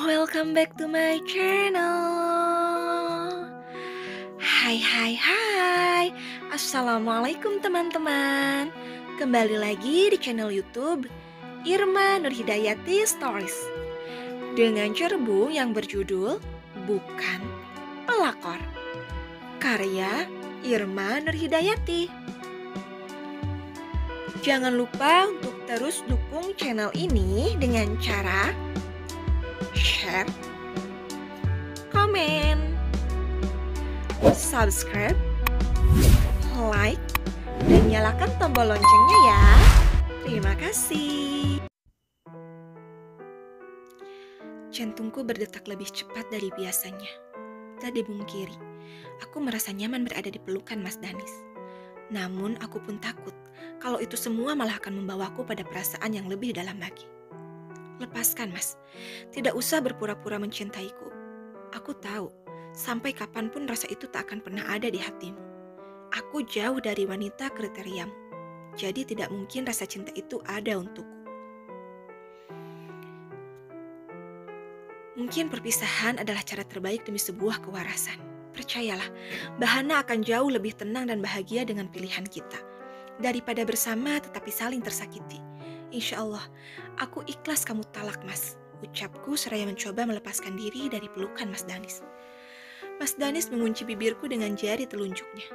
Welcome back to my channel. Hai. Assalamualaikum teman-teman. Kembali lagi di channel YouTube Irma Nurhidayati Stories dengan cerbu yang berjudul Bukan Pelakor, karya Irma Nurhidayati. Jangan lupa untuk terus dukung channel ini dengan cara share, komen, subscribe, like, dan nyalakan tombol loncengnya ya. Terima kasih. Jantungku berdetak lebih cepat dari biasanya. Tak dibungkiri, aku merasa nyaman berada di pelukan Mas Danis. Namun aku pun takut kalau itu semua malah akan membawaku pada perasaan yang lebih dalam lagi. Lepaskan, Mas. Tidak usah berpura-pura mencintaiku. Aku tahu, sampai kapanpun rasa itu tak akan pernah ada di hatimu. Aku jauh dari wanita kriteriamu. Jadi tidak mungkin rasa cinta itu ada untukku. Mungkin perpisahan adalah cara terbaik demi sebuah kewarasan. Percayalah, Bahana akan jauh lebih tenang dan bahagia dengan pilihan kita. Daripada bersama tetapi saling tersakiti. Insya Allah, aku ikhlas kamu talak, Mas. Ucapku seraya mencoba melepaskan diri dari pelukan Mas Danis. Mas Danis mengunci bibirku dengan jari telunjuknya.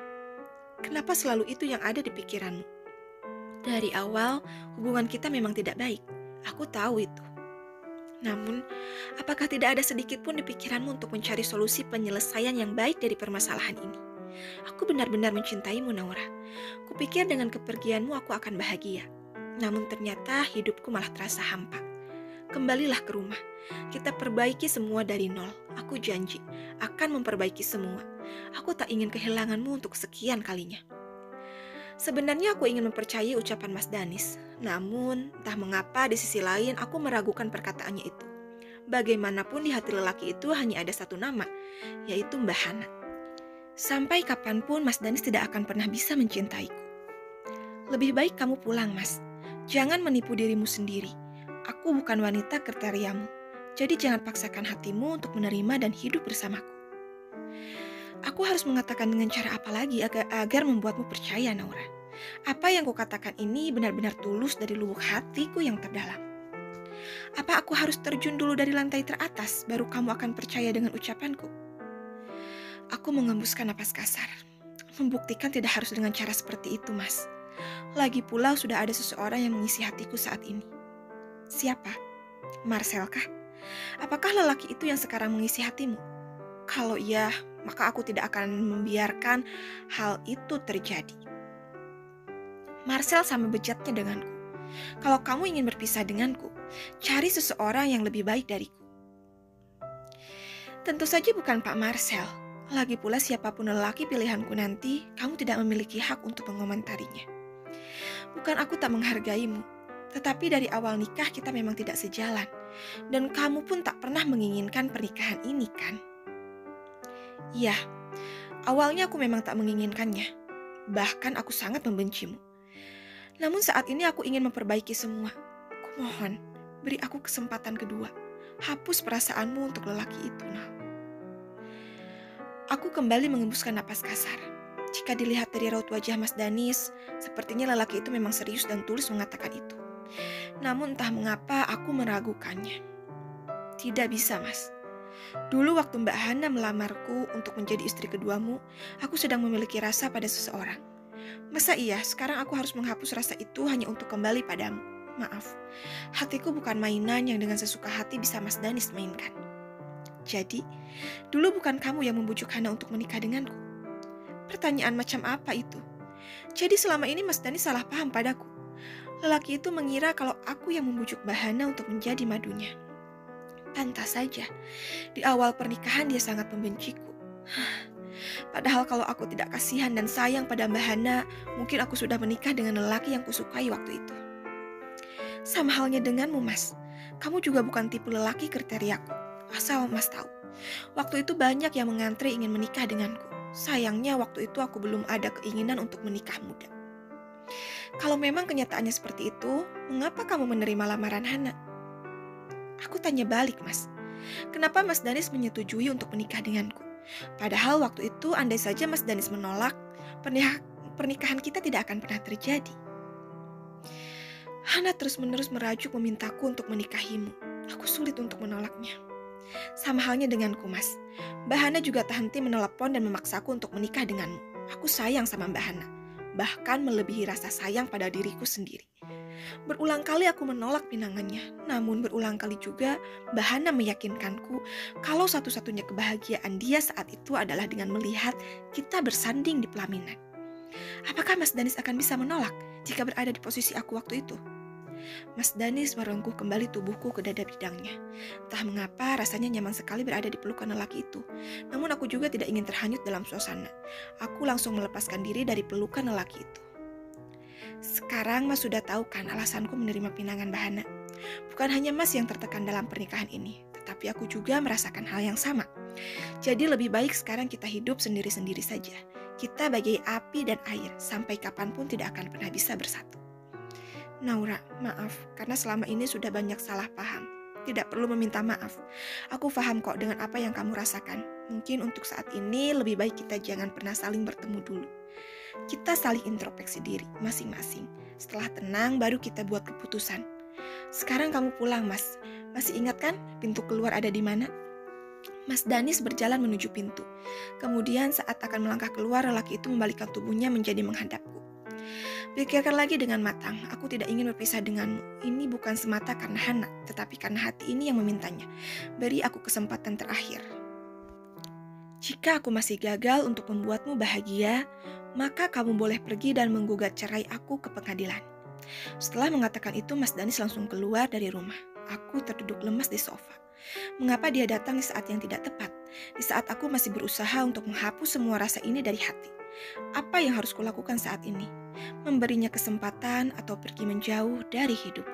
Kenapa selalu itu yang ada di pikiranmu? Dari awal, hubungan kita memang tidak baik. Aku tahu itu. Namun, apakah tidak ada sedikit pun di pikiranmu untuk mencari solusi penyelesaian yang baik dari permasalahan ini? Aku benar-benar mencintaimu, Naura. Kupikir dengan kepergianmu aku akan bahagia. Namun ternyata hidupku malah terasa hampa. Kembalilah ke rumah. Kita perbaiki semua dari nol. Aku janji akan memperbaiki semua. Aku tak ingin kehilanganmu untuk sekian kalinya. Sebenarnya aku ingin mempercayai ucapan Mas Danis. Namun, entah mengapa di sisi lain aku meragukan perkataannya itu. Bagaimanapun di hati lelaki itu hanya ada satu nama, yaitu Mbak Hana. Sampai kapanpun Mas Danis tidak akan pernah bisa mencintaiku. Lebih baik kamu pulang, Mas. Jangan menipu dirimu sendiri. Aku bukan wanita kriteriamu. Jadi jangan paksakan hatimu untuk menerima dan hidup bersamaku. Aku harus mengatakan dengan cara apa lagi agar membuatmu percaya, Naura? Apa yang kukatakan ini benar-benar tulus dari lubuk hatiku yang terdalam. Apa aku harus terjun dulu dari lantai teratas, baru kamu akan percaya dengan ucapanku? Aku mengembuskan napas kasar. Membuktikan tidak harus dengan cara seperti itu, Mas. Lagi pula sudah ada seseorang yang mengisi hatiku saat ini. Siapa? Marcel kah? Apakah lelaki itu yang sekarang mengisi hatimu? Kalau iya, maka aku tidak akan membiarkan hal itu terjadi. Marcel sama bejatnya denganku. Kalau kamu ingin berpisah denganku, cari seseorang yang lebih baik dariku. Tentu saja bukan Pak Marcel. Lagi pula siapapun lelaki pilihanku nanti, kamu tidak memiliki hak untuk mengomentarinya. Bukan aku tak menghargaimu, tetapi dari awal nikah kita memang tidak sejalan. Dan kamu pun tak pernah menginginkan pernikahan ini, kan? Iya, awalnya aku memang tak menginginkannya. Bahkan aku sangat membencimu. Namun saat ini aku ingin memperbaiki semua. Kumohon, beri aku kesempatan kedua. Hapus perasaanmu untuk lelaki itu, Nah. Aku kembali mengembuskan napas kasar. Jika dilihat dari raut wajah Mas Danis, sepertinya lelaki itu memang serius dan tulus mengatakan itu. Namun entah mengapa aku meragukannya. Tidak bisa, Mas. Dulu waktu Mbak Hana melamarku untuk menjadi istri keduamu, aku sedang memiliki rasa pada seseorang. Masa iya sekarang aku harus menghapus rasa itu hanya untuk kembali padamu? Maaf, hatiku bukan mainan yang dengan sesuka hati bisa Mas Danis mainkan. Jadi, dulu bukan kamu yang membujuk Hana untuk menikah denganku? Pertanyaan macam apa itu? Jadi selama ini Mas Danis salah paham padaku. Lelaki itu mengira kalau aku yang membujuk Mbak Hana untuk menjadi madunya. Pantas saja, di awal pernikahan dia sangat membenciku. Padahal kalau aku tidak kasihan dan sayang pada Mbak Hana, mungkin aku sudah menikah dengan lelaki yang kusukai waktu itu. Sama halnya denganmu, Mas. Kamu juga bukan tipe lelaki kriteriaku. Asal Mas tahu, waktu itu banyak yang mengantri ingin menikah denganku. Sayangnya waktu itu aku belum ada keinginan untuk menikah muda. Kalau memang kenyataannya seperti itu, mengapa kamu menerima lamaran Hana? Aku tanya balik, Mas. Kenapa Mas Danis menyetujui untuk menikah denganku? Padahal waktu itu andai saja Mas Danis menolak, pernikahan kita tidak akan pernah terjadi. Hana terus-menerus merajuk memintaku untuk menikahimu. Aku sulit untuk menolaknya. Sama halnya denganku, Mas. Mbak Hana juga tak henti menelepon dan memaksaku untuk menikah denganmu. Aku sayang sama Mbak Hana, bahkan melebihi rasa sayang pada diriku sendiri. Berulang kali aku menolak pinangannya, namun berulang kali juga Mbak Hana meyakinkanku kalau satu-satunya kebahagiaan dia saat itu adalah dengan melihat kita bersanding di pelaminan. Apakah Mas Danis akan bisa menolak jika berada di posisi aku waktu itu? Mas Danis merengkuh kembali tubuhku ke dada bidangnya. Entah mengapa rasanya nyaman sekali berada di pelukan lelaki itu. Namun aku juga tidak ingin terhanyut dalam suasana. Aku langsung melepaskan diri dari pelukan lelaki itu. Sekarang Mas sudah tahu kan alasanku menerima pinangan Mbak Hana. Bukan hanya Mas yang tertekan dalam pernikahan ini, tetapi aku juga merasakan hal yang sama. Jadi lebih baik sekarang kita hidup sendiri-sendiri saja. Kita bagai api dan air, sampai kapanpun tidak akan pernah bisa bersatu. Naura, maaf, karena selama ini sudah banyak salah paham. Tidak perlu meminta maaf. Aku paham kok dengan apa yang kamu rasakan. Mungkin untuk saat ini lebih baik kita jangan pernah saling bertemu dulu. Kita saling introspeksi diri masing-masing. Setelah tenang baru kita buat keputusan. Sekarang kamu pulang, Mas. Masih ingat kan pintu keluar ada di mana? Mas Danis berjalan menuju pintu. Kemudian saat akan melangkah keluar, lelaki itu membalikkan tubuhnya menjadi menghadapku. Pikirkan lagi dengan matang, aku tidak ingin berpisah denganmu. Ini bukan semata karena Hana, tetapi karena hati ini yang memintanya. Beri aku kesempatan terakhir. Jika aku masih gagal untuk membuatmu bahagia, maka kamu boleh pergi dan menggugat cerai aku ke pengadilan. Setelah mengatakan itu, Mas Danis langsung keluar dari rumah. Aku terduduk lemas di sofa. Mengapa dia datang di saat yang tidak tepat? Di saat aku masih berusaha untuk menghapus semua rasa ini dari hati. Apa yang harus kulakukan saat ini? Memberinya kesempatan atau pergi menjauh dari hidup?